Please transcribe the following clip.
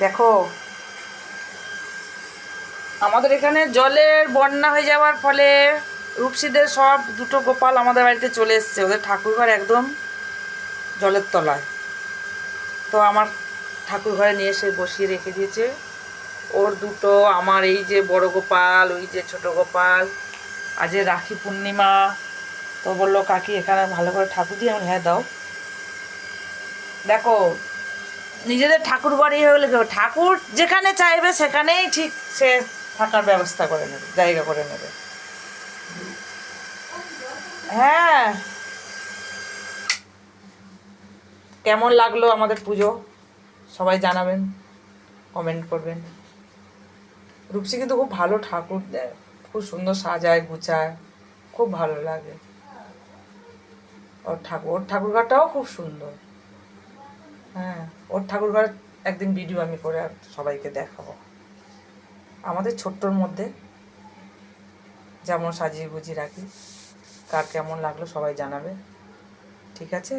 দেখো আমাদের এখানে জলের বন্যা হয়ে যাওয়ার ফলে রূপসীদের সব দুটো গোপাল আমাদের বাড়িতে চলে এসছে। ওদের ঠাকুরঘর একদম জলের তলায়। তো আমার ঠাকুরঘরে নিয়ে এসে বসিয়ে রেখে দিয়েছে ওর দুটো, আমার এই যে বড় গোপাল, ওই যে ছোট গোপাল। আজ রাখি পূর্ণিমা, তো বললো কাকি এখানে ভালো করে ঠাকুর দিয়ে। আমি হ্যাঁ দাও। দেখো নিজেদের ঠাকুর বাড়ি হলে ঠাকুর যেখানে চাইবে সেখানেই ঠিক সে থাকার ব্যবস্থা করে নেবে, জায়গা করে নেবে। হ্যাঁ, কেমন লাগলো আমাদের পুজো সবাই জানাবেন, কমেন্ট করবেন। রূপসী কিন্তু খুব ভালো ঠাকুর দেয়, খুব সুন্দর সাজায় গুছায়, খুব ভালো লাগে। ওর ঠাকুরঘরটাও খুব সুন্দর। হ্যাঁ, ওর ঠাকুরঘর একদিন ভিডিও আমি করে সবাইকে দেখাবো। আমাদের ছোট্টর মধ্যে যেমন সাজিয়ে গুছিয়ে রাখি। কার কেমন লাগলো সবাই জানাবে, ঠিক আছে।